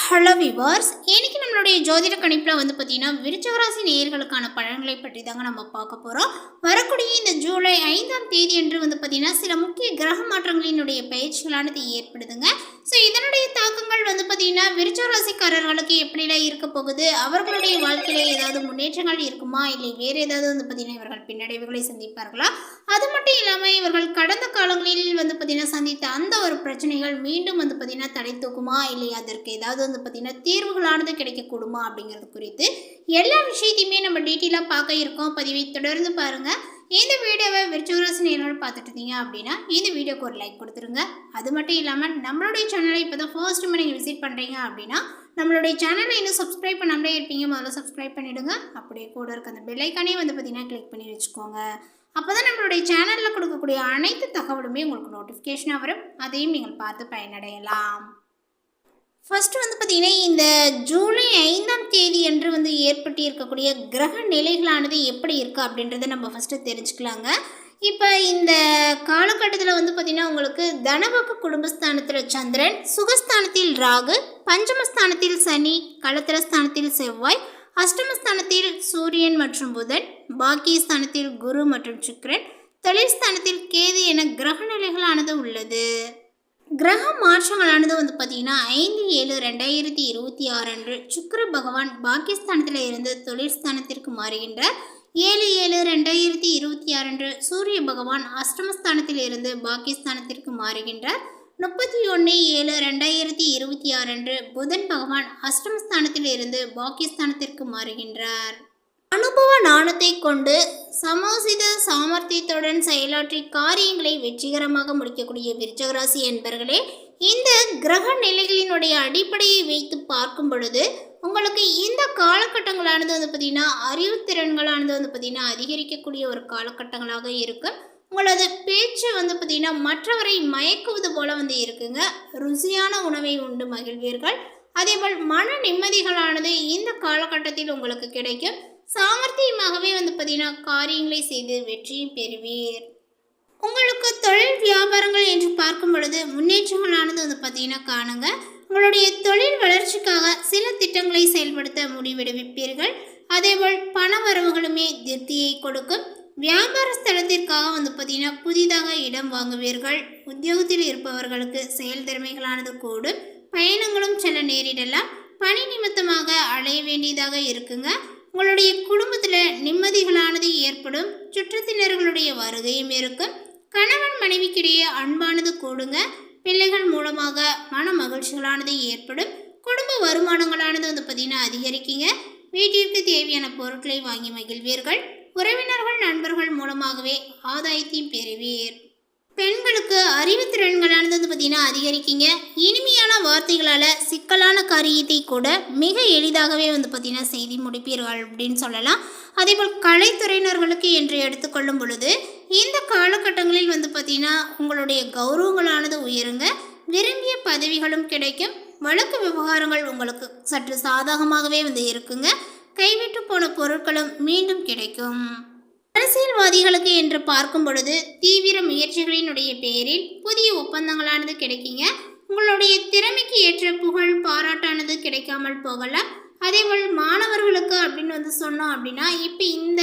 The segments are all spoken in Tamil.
ஹலோ விவர்ஸ், இன்னைக்கு நம்மளுடைய ஜோதிட கணிப்பில் வந்து பார்த்தீங்கன்னா விருச்சிகராசி நேயர்களுக்கான பலன்களை பற்றி தாங்க நம்ம பார்க்க போகிறோம். வரக்கூடிய இந்த ஜூலை 5ஆம் தேதி என்று வந்து பார்த்தீங்கன்னா சில முக்கிய கிரக மாற்றங்களினுடைய பயிற்சிகளானது ஏற்படுதுங்க. ஸோ இதனுடைய தாக்கங்கள் வந்து பார்த்தீங்கன்னா விருச்சிகராசிக்காரர்களுக்கு எப்படிலாம் இருக்க போகுது, அவர்களுடைய வாழ்க்கையில் ஏதாவது முன்னேற்றங்கள் இருக்குமா, இல்லை வேறு ஏதாவது வந்து பார்த்தீங்கன்னா இவர்கள் பின்னடைவுகளை சந்திப்பார்களா, அது மட்டும் இல்லாமல் இவர்கள் கடந்த காலங்களில் வந்து பார்த்தீங்கன்னா சந்தித்த அந்த ஒரு பிரச்சனைகள் மீண்டும் வந்து பார்த்தீங்கன்னா தடை தூக்குமா, இல்லை அதற்கு ஏதாவது வந்து பார்த்தீங்கன்னா தீர்வுகளானது கிடைக்கக்கூடுமா அப்படிங்கிறது குறித்து எல்லா விஷயத்தையுமே நம்ம டீட்டெயிலாக பார்க்க இருக்கோம். பதிவை தொடர்ந்து பாருங்கள். இந்த வீடியோவை விருச்சிகராசி நேயர்கள் பார்த்துட்டு இருந்தீங்க அப்படின்னா இந்த வீடியோக்கு ஒரு லைக் கொடுத்துருங்க. அது மட்டும் இல்லாமல் நம்மளுடைய சேனலை இப்போ தான் ஃபர்ஸ்ட் டைம் நீங்கள் விசிட் பண்ணுறீங்க அப்படின்னா நம்மளுடைய சேனலை இன்னும் சப்ஸ்கிரைப் பண்ணாமலே இருப்பீங்க, முதல்ல சப்ஸ்கிரைப் பண்ணிவிடுங்க. அப்படியே கூட இருக்க அந்த பெல்லைக்கானே வந்து பார்த்தீங்கன்னா கிளிக் பண்ணி வச்சுக்கோங்க. அப்போ தான் நம்மளுடைய சேனலில் கொடுக்கக்கூடிய அனைத்து தகவலுமே உங்களுக்கு நோட்டிஃபிகேஷனாக வரும், அதையும் நீங்கள் பார்த்து பயனடையலாம். ஃபஸ்ட்டு வந்து பார்த்திங்கன்னா இந்த ஜூலை 5ஆம் தேதி என்று வந்து ஏற்பட்டு இருக்கக்கூடிய கிரக நிலைகளானது எப்படி இருக்குது அப்படின்றத நம்ம ஃபஸ்ட்டு தெரிஞ்சுக்கலாங்க. இப்போ இந்த காலகட்டத்தில் வந்து பார்த்திங்கன்னா உங்களுக்கு தனவாக்கு குடும்பஸ்தானத்தில் சந்திரன், சுகஸ்தானத்தில் ராகு, பஞ்சமஸ்தானத்தில் சனி, களத்திரஸ்தானத்தில் செவ்வாய், அஷ்டமஸ்தானத்தில் சூரியன் மற்றும் புதன், பாக்கியஸ்தானத்தில் குரு மற்றும் சுக்கிரன், தொழில் ஸ்தானத்தில் கேது என கிரக நிலைகளானது உள்ளது. கிரக மாற்றங்களானது வந்து பார்த்தீங்கன்னா 5/7/2026 அன்று சுக்கிர பகவான் பாக்கியஸ்தானத்தில் இருந்து தொழில் ஸ்தானத்திற்கு மாறுகின்றார். 7/7/2026 அன்று சூரிய பகவான் அஷ்டமஸ்தானத்தில் இருந்து பாக்கியஸ்தானத்திற்கு மாறுகின்றார். 31/7/2026 அன்று புதன் பகவான் அஷ்டமஸ்தானத்தில் இருந்து பாக்கியஸ்தானத்திற்கு மாறுகின்றார். அனுபவ ஞானத்தை கொண்டு சமோசித சாமர்த்தியத்துடன் செயலாற்றி காரியங்களை வெற்றிகரமாக முடிக்கக்கூடிய விருச்சிகராசி என்பர்களே, இந்த கிரக நிலைகளினுடைய அடிப்படையை வைத்து பார்க்கும் பொழுது உங்களுக்கு இந்த காலகட்டங்களானது வந்து பார்த்திங்கன்னா அறிவுத்திறன்களானது வந்து பார்த்திங்கன்னா அதிகரிக்கக்கூடிய ஒரு காலகட்டங்களாக இருக்கும். உங்களது பேச்சு வந்து பார்த்திங்கன்னா மற்றவரை மயக்குவது போல வந்து இருக்குங்க. ருசியான உணவை உண்டு மகிழ்வீர்கள். அதேபோல் மன நிம்மதிகளானது இந்த காலகட்டத்தில் உங்களுக்கு கிடைக்கும். சாமர்த்தியமாகவே வந்து பார்த்தீங்கன்னா காரியங்களை செய்து வெற்றியும் பெறுவீர். உங்களுக்கு தொழில் வியாபாரங்கள் என்று பார்க்கும் பொழுது முன்னேற்றங்களானது வந்து பார்த்தீங்கன்னா காணுங்க. உங்களுடைய தொழில் வளர்ச்சிக்காக சில திட்டங்களை செயல்படுத்த முடிவெடுப்பீர்கள். அதேபோல் பண வரவுகளுமே திருப்தியை கொடுக்கும். வியாபார ஸ்தலத்திற்காக வந்து பார்த்தீங்கன்னா புதிதாக இடம் வாங்குவீர்கள். உத்தியோகத்தில் இருப்பவர்களுக்கு செயல் திறமைகளானது கூடும். பயணங்களும் செல்ல நேரிடலாம். பணி நிமித்தமாக அலைய வேண்டியதாக இருக்குங்க. உங்களுடைய குடும்பத்தில் நிம்மதிகளானது ஏற்படும். சுற்றத்தினர்களுடைய வருகையும் இருக்கும். கணவன் மனைவிக்கிடையே அன்பானது கூடுங்க. பிள்ளைகள் மூலமாக மன மகிழ்ச்சிகளானது ஏற்படும். குடும்ப வருமானங்களானது வந்து பார்த்திங்கன்னா அதிகரிக்குங்க. வீட்டிற்கு தேவையான பொருட்களை வாங்கி மகிழ்வீர்கள். உறவினர்கள் நண்பர்கள் மூலமாகவே ஆதாயத்தையும் பெறுவீர். பெண்களுக்கு அறிவுத்திறன்களானது வந்து பார்த்திங்கன்னா அதிகரிக்குங்க. இனிமையான வார்த்தைகளால் சிக்கலான காரியத்தை கூட மிக எளிதாகவே வந்து பார்த்திங்கன்னா செய்தி முடிப்பீர்கள் அப்படின்னு சொல்லலாம். அதேபோல் கலைத்துறையினர்களுக்கு என்று எடுத்துக்கொள்ளும் பொழுது இந்த காலகட்டங்களில் வந்து பார்த்திங்கன்னா உங்களுடைய கௌரவங்களானது உயருங்க. விரும்பிய பதவிகளும் கிடைக்கும். வழக்கு விவகாரங்கள் உங்களுக்கு சற்று சாதகமாகவே வந்து இருக்குங்க. கைவிட்டு போன பொருட்களும் மீண்டும் கிடைக்கும். அரசியல்வாதிகளுக்கு என்று பார்க்கும் பொழுது தீவிர முயற்சிகளினுடைய பேரில் புதிய ஒப்பந்தங்களானது கிடைக்குங்க. உங்களுடைய திறமைக்கு ஏற்ற புகழ் பாராட்டானது கிடைக்காமல் போகலாம். அதேபோல் மாணவர்களுக்கு அப்படின்னு வந்து சொன்னோம் அப்படின்னா இப்போ இந்த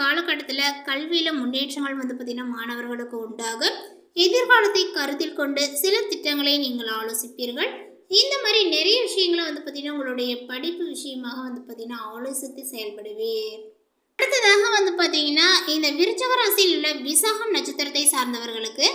காலகட்டத்தில் கல்வியில் முன்னேற்றங்கள் வந்து பார்த்திங்கன்னா மாணவர்களுக்கு உண்டாகும். எதிர்காலத்தை கருத்தில் கொண்டு சில திட்டங்களை நீங்கள் ஆலோசிப்பீர்கள். இந்த மாதிரி நிறைய விஷயங்களை வந்து பார்த்திங்கன்னா உங்களுடைய படிப்பு விஷயமாக வந்து பார்த்திங்கன்னா ஆலோசித்து செயல்படுவீர். அடுத்ததாக வந்து பார்த்தீங்கன்னா இந்த விருச்சிக ராசியில் உள்ள விசாகம் நட்சத்திரத்தை சார்ந்தவர்களுக்கு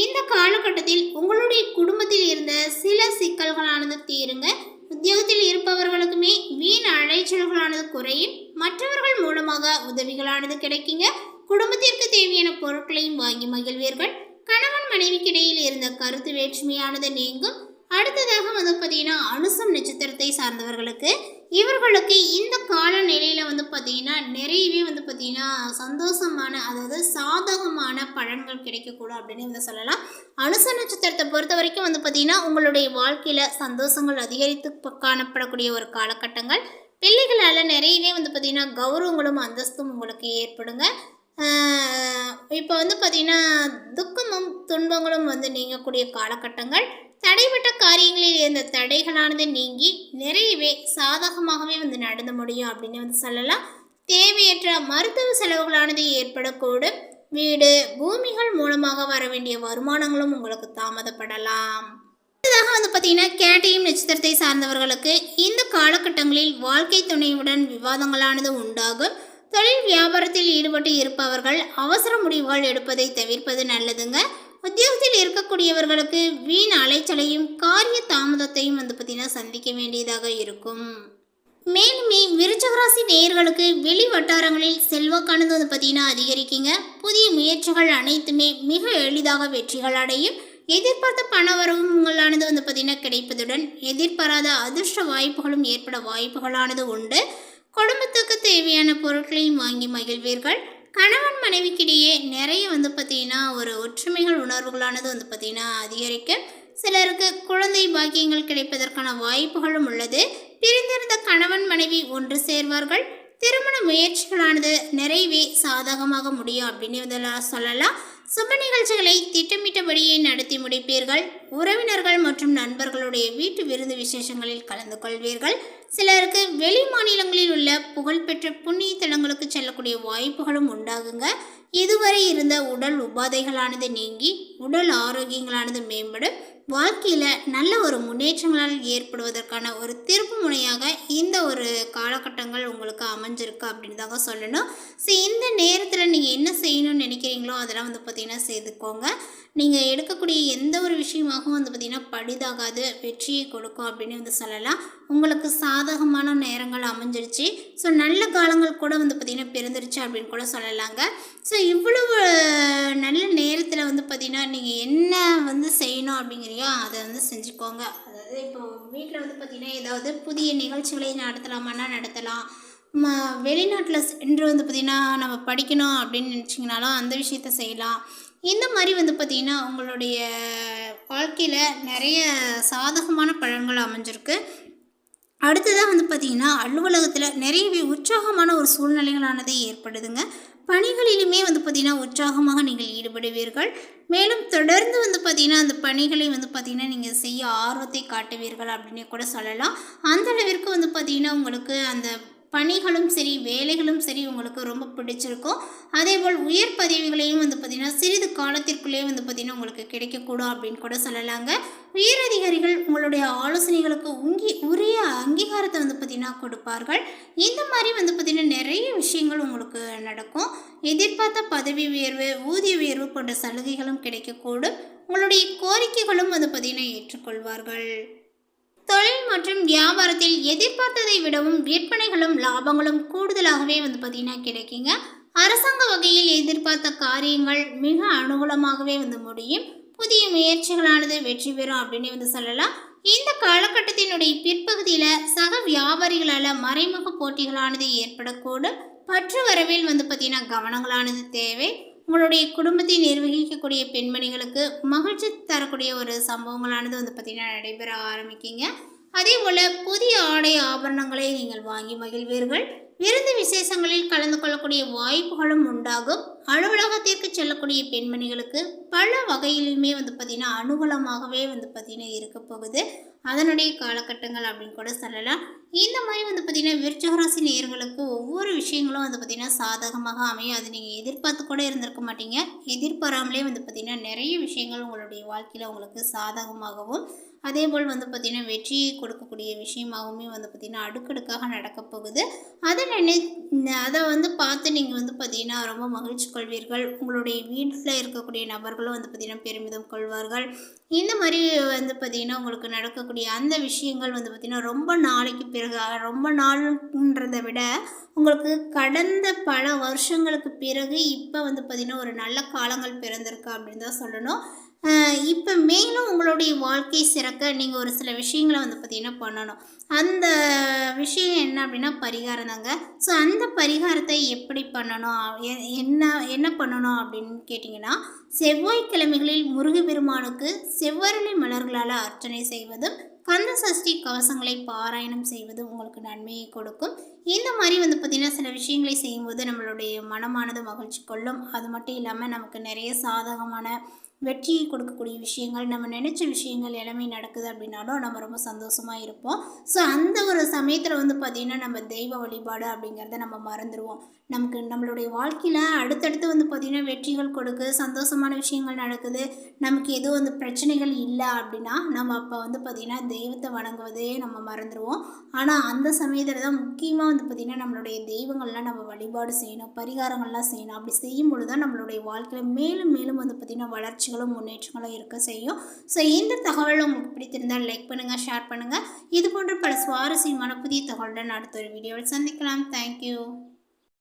இந்த காலகட்டத்தில் உங்களுடைய குடும்பத்தில் இருந்த சில சிக்கல்களானது தீருங்க. உத்தியோகத்தில் இருப்பவர்களுக்குமே வீண் அலைச்சல்களானது குறையும். மற்றவர்கள் மூலமாக உதவிகளானது கிடைக்குங்க. குடும்பத்திற்கு தேவையான பொருட்களையும் வாங்கி மகிழ்வீர்கள். கணவன் மனைவிக்கிடையில் இருந்த கருத்து வேற்றுமையானது நீங்கும். அடுத்ததாக வந்து பார்த்தீங்கன்னா அனுசம் நட்சத்திரத்தை சார்ந்தவர்களுக்கு இவர்களுக்கு இந்த கால நிலையில் வந்து பார்த்திங்கன்னா நிறையவே வந்து பார்த்திங்கன்னா சந்தோஷமான, அதாவது சாதகமான பலன்கள் கிடைக்கக்கூடும் அப்படின்னு வந்து சொல்லலாம். அனுச நட்சத்திரத்தை பொறுத்த வரைக்கும் வந்து பார்த்திங்கன்னா உங்களுடைய வாழ்க்கையில் சந்தோஷங்கள் அதிகரித்து காணப்படக்கூடிய ஒரு காலகட்டங்கள். பிள்ளைகளால் நிறையவே வந்து பார்த்திங்கன்னா கௌரவங்களும் அந்தஸ்தும் உங்களுக்கு ஏற்படுங்க. இப்போ வந்து பார்த்திங்கன்னா துக்கமும் துன்பங்களும் வந்து நீங்கக்கூடிய காலகட்டங்கள். தடைப்பட்ட காரியங்களில் இருந்த தடைகளானது நீங்கி நிறையவே சாதகமாகவே நடந்து முடியும் அப்படின்னு சொல்லலாம். தேவையற்ற மருத்துவ செலவுகளானது ஏற்படக்கூடும். வீடு பூமிகள் மூலமாக வர வேண்டிய வருமானங்களும் உங்களுக்கு தாமதப்படலாம். அடுத்ததாக பார்த்தீங்கன்னா கேட்டயம் நட்சத்திரத்தை சார்ந்தவர்களுக்கு இந்த காலகட்டங்களில் வாழ்க்கை துணையுடன் விவாதங்களானது உண்டாகும். தொழில் வியாபாரத்தில் ஈடுபட்டு இருப்பவர்கள் அவசர முடிவுகள் எடுப்பதை தவிர்ப்பது நல்லதுங்க. உத்தியோகத்தில் இருக்கக்கூடியவர்களுக்கு வீண் அலைச்சலையும் காரிய தாமதத்தையும் பார்த்தீங்கன்னா சந்திக்க வேண்டியதாக இருக்கும். மேலுமே விருச்சகராசி நேயர்களுக்கு வெளி வட்டாரங்களில் செல்வாக்கானது பார்த்தீங்கன்னா அதிகரிக்குங்க. புதிய முயற்சிகள் அனைத்துமே மிக எளிதாக வெற்றிகள் அடையும். எதிர்பார்த்த பண வரவுங்களானது பார்த்தீங்கன்னா கிடைப்பதுடன் எதிர்பாராத அதிர்ஷ்ட வாய்ப்புகளும் ஏற்பட வாய்ப்புகளானது உண்டு. குடும்பத்துக்கு தேவையான பொருட்களையும் வாங்கி மகிழ்வீர்கள். கணவன் மனைவிக்கிடையே நிறைய பார்த்தீங்கன்னா ஒரு ஒற்றுமைகள் உணர்வுகளானது பார்த்தீங்கன்னா அதிகரிக்க. சிலருக்கு குழந்தை பாக்கியங்கள் கிடைப்பதற்கான வாய்ப்புகளும் உள்ளது. பிரிந்திருந்த கணவன் மனைவி ஒன்று சேர்வார்கள். திருமண முயற்சிகளானது நிறைவே சாதகமாக முடியும் அப்படின்னு சொல்லலாம். சுப நிகழ்ச்சிகளை திட்டமிட்டபடியே நடத்தி முடிப்பீர்கள். உறவினர்கள் மற்றும் நண்பர்களுடைய வீட்டு விருந்து விசேஷங்களில் கலந்து கொள்வீர்கள். சிலருக்கு வெளி மாநிலங்களில் உள்ள புகழ்பெற்ற புண்ணிய தலங்களுக்கு செல்லக்கூடிய வாய்ப்புகளும் உண்டாகுங்க. இதுவரை இருந்த உடல் உபாதைகளானது நீங்கி உடல் ஆரோக்கியங்களானது மேம்படும். வாழ்க்கையில் நல்ல ஒரு முன்னேற்றங்களால் ஏற்படுவதற்கான ஒரு திருப்பு முனையாக இந்த ஒரு காலகட்டங்கள் உங்களுக்கு அமைஞ்சிருக்கு அப்படின்னு தாங்க சொல்லணும். ஸோ இந்த நேரத்தில் நீங்கள் என்ன செய்யணும்னு நினைக்கிறீங்களோ அதெல்லாம் பார்த்தீங்கன்னா செய்துக்கோங்க. நீங்கள் எடுக்கக்கூடிய எந்த ஒரு விஷயமாகவும் பார்த்தீங்கன்னா பழிதாகாது, வெற்றியை கொடுக்கும் அப்படின்னு சொல்லலாம். உங்களுக்கு சாதகமான நேரங்கள் அமைஞ்சிருச்சு. ஸோ நல்ல காலங்கள் கூட பார்த்தீங்கன்னா பிறந்துருச்சு அப்படின்னு கூட சொல்லலாங்க. ஸோ இவ்வளவு நல்ல நேரத்தில் பார்த்தீங்கன்னா நீங்கள் என்ன செய்யணும் அப்படிங்கிறியோ அதை செஞ்சுக்கோங்க. அதாவது இப்போ வீட்டில் பார்த்தீங்கன்னா ஏதாவது புதிய நிகழ்ச்சிகளை நடத்தலாமான்னா நடத்தலாம். வெளிநாட்டில் சென்று பார்த்திங்கன்னா நம்ம படிக்கணும் அப்படின்னு நினச்சிங்கனாலும் அந்த விஷயத்த செய்யலாம். இந்த மாதிரி பார்த்திங்கன்னா உங்களுடைய வாழ்க்கையில் நிறைய சாதகமான பலன்கள் அமைஞ்சிருக்கு. அடுத்ததாக பார்த்திங்கன்னா அலுவலகத்தில் நிறையவே உற்சாகமான ஒரு சூழ்நிலைகளானது ஏற்படுதுங்க. பணிகளிலுமே பார்த்திங்கன்னா உற்சாகமாக நீங்கள் ஈடுபடுவீர்கள். மேலும் தொடர்ந்து பார்த்திங்கன்னா அந்த பணிகளை பார்த்திங்கன்னா நீங்கள் செய்ய ஆர்வத்தை காட்டுவீர்கள் அப்படின்னு கூட சொல்லலாம். அந்த அளவிற்கு பார்த்திங்கன்னா உங்களுக்கு அந்த பணிகளும் சரி வேலைகளும் சரி உங்களுக்கு ரொம்ப பிடிச்சிருக்கும். அதேபோல் உயர் பதவிகளையும் பார்த்திங்கன்னா சிறிது காலத்திற்குள்ளே பார்த்திங்கன்னா உங்களுக்கு கிடைக்கக்கூடும் அப்படின்னு கூட சொல்லலாங்க. உயர் அதிகாரிகள் உங்களுடைய ஆலோசனைகளுக்கு உரிய அங்கீகாரத்தை பார்த்திங்கன்னா கொடுப்பார்கள். இந்த மாதிரி பார்த்திங்கன்னா நிறைய விஷயங்கள் உங்களுக்கு நடக்கும். எதிர்பார்த்த பதவி உயர்வு, ஊதிய உயர்வு போன்ற சலுகைகளும் கிடைக்கக்கூடும். உங்களுடைய கோரிக்கைகளும் பார்த்திங்கன்னா ஏற்றுக்கொள்வார்கள். தொழில் மற்றும் வியாபாரத்தில் எதிர்பார்த்ததை விடவும் விற்பனைகளும் லாபங்களும் கூடுதலாகவே பார்த்திங்கன்னா கிடைக்குங்க. அரசாங்க வகையில் எதிர்பார்த்த காரியங்கள் மிக அனுகூலமாகவே முடியும். புதிய முயற்சிகளானது வெற்றி பெறும் அப்படின்னு சொல்லலாம். இந்த காலகட்டத்தினுடைய பிற்பகுதியில் சக வியாபாரிகளால் மறைமுக போட்டிகளானது ஏற்படக்கூடும். பற்று வரவில் பார்த்திங்கன்னா கவனங்களானது தேவை. உங்களுடைய குடும்பத்தை நிர்வகிக்கக்கூடிய பெண்மணிகளுக்கு மகிழ்ச்சி தரக்கூடிய ஒரு சம்பவங்களானது பார்த்திங்கன்னா நடைபெற ஆரம்பிக்கிங்க. அதே போல் புதிய ஆடை ஆபரணங்களை நீங்கள் வாங்கி மகிழ்வீர்கள். விருந்து விசேஷங்களில் கலந்து கொள்ளக்கூடிய வாய்ப்புகளும் உண்டாகும். அலுவலகத்திற்கு செல்லக்கூடிய பெண்மணிகளுக்கு பல வகையிலுமே பார்த்திங்கன்னா அனுகூலமாகவே பார்த்திங்கன்னா இருக்க போகுது. அதனுடைய காலகட்டங்கள் அப்படின்னு கூட சொல்லலாம். இந்த மாதிரி பார்த்திங்கன்னா விருச்சிகராசி நேயர்களுக்கு ஒவ்வொரு விஷயங்களும் பார்த்திங்கன்னா சாதகமாக அமையும். அது நீங்கள் எதிர்பார்த்து கூட இருந்திருக்க மாட்டீங்க. எதிர்பாராமலே பார்த்திங்கன்னா நிறைய விஷயங்கள் உங்களுடைய வாழ்க்கையில் உங்களுக்கு சாதகமாகவும் அதேபோல் பார்த்திங்கன்னா வெற்றியை கொடுக்கக்கூடிய விஷயமாகவுமே பார்த்திங்கன்னா அடுக்கடுக்காக நடக்க போகுது. அதை பார்த்து நீங்கள் பார்த்திங்கன்னா ரொம்ப மகிழ்ச்சி கொள்வீர்கள். உங்களுடைய வீட்டில் இருக்கக்கூடிய நபர்களும் பார்த்திங்கன்னா பெருமிதம் கொள்வார்கள். இந்த மாதிரி பார்த்திங்கன்னா உங்களுக்கு நடக்கக்கூடிய அந்த விஷயங்கள் பார்த்திங்கன்னா ரொம்ப நாளைக்கு பிறகு, ரொம்ப நாள்ன்றதை விட உங்களுக்கு கடந்த பல வருஷங்களுக்கு பிறகு இப்போ பார்த்திங்கன்னா ஒரு நல்ல காலங்கள் பிறந்திருக்கு அப்படின்னு தான் சொல்லணும். இப்போ மேலும் உங்களுடைய வாழ்க்கை சிறக்க நீங்கள் ஒரு சில விஷயங்களை பார்த்திங்கன்னா பண்ணணும். அந்த விஷயம் என்ன அப்படின்னா பரிகாரம் தாங்க. ஸோ அந்த பரிகாரத்தை எப்படி பண்ணணும், என்ன பண்ணணும் அப்படின்னு கேட்டிங்கன்னா, செவ்வாய்க்கிழமைகளில் முருகப்பெருமானுக்கு செவ்வரளி மலர்களால் அர்ச்சனை செய்வதும் கந்த சஷ்டி கவசங்களை பாராயணம் செய்வது உங்களுக்கு நன்மையை கொடுக்கும். இந்த மாதிரி பார்த்திங்கன்னா சில விஷயங்களை செய்யும்போது நம்மளுடைய மனமானது மகிழ்ச்சி கொள்ளும். அது மட்டும் இல்லாமல் நமக்கு நிறைய சாதகமான வெற்றியை கொடுக்கக்கூடிய விஷயங்கள், நம்ம நினச்ச விஷயங்கள் எல்லாமே நடக்குது அப்படின்னாலும் நம்ம ரொம்ப சந்தோஷமாக இருப்போம். ஸோ அந்த ஒரு சமயத்தில் வந்து பார்த்திங்கன்னா நம்ம தெய்வ வழிபாடு அப்படிங்கிறத நம்ம மறந்துடுவோம். நமக்கு நம்மளுடைய வாழ்க்கையில் அடுத்தடுத்து வந்து பார்த்திங்கன்னா வெற்றிகள் கொடுக்குது, சந்தோஷமான விஷயங்கள் நடக்குது, நமக்கு எதுவும் வந்து பிரச்சனைகள் இல்லை அப்படின்னா நம்ம அப்போ வந்து பார்த்திங்கன்னா தெய்வத்தை வணங்குவதே நம்ம மறந்துடுவோம். ஆனால் அந்த சமயத்தில் தான் முக்கியமாக வந்து பார்த்திங்கன்னா நம்மளுடைய தெய்வங்கள்லாம் நம்ம வழிபாடு செய்யணும், பரிகாரங்கள்லாம் செய்யணும். அப்படி செய்யும் பொழுது தான் நம்மளுடைய வாழ்க்கையில் மேலும் மேலும் வந்து பார்த்திங்கன்னா வளர்ச்சிகளும் முன்னேற்றங்களும் இருக்க செய்யும். ஸோ இந்த தகவல் உங்களுக்கு பிடித்திருந்தால் லைக் பண்ணுங்கள், ஷேர் பண்ணுங்கள். இது போன்ற பல சுவாரஸ்யமான புதிய தகவலுடன் அடுத்த ஒரு வீடியோவில் சந்திக்கலாம். தேங்க்யூ.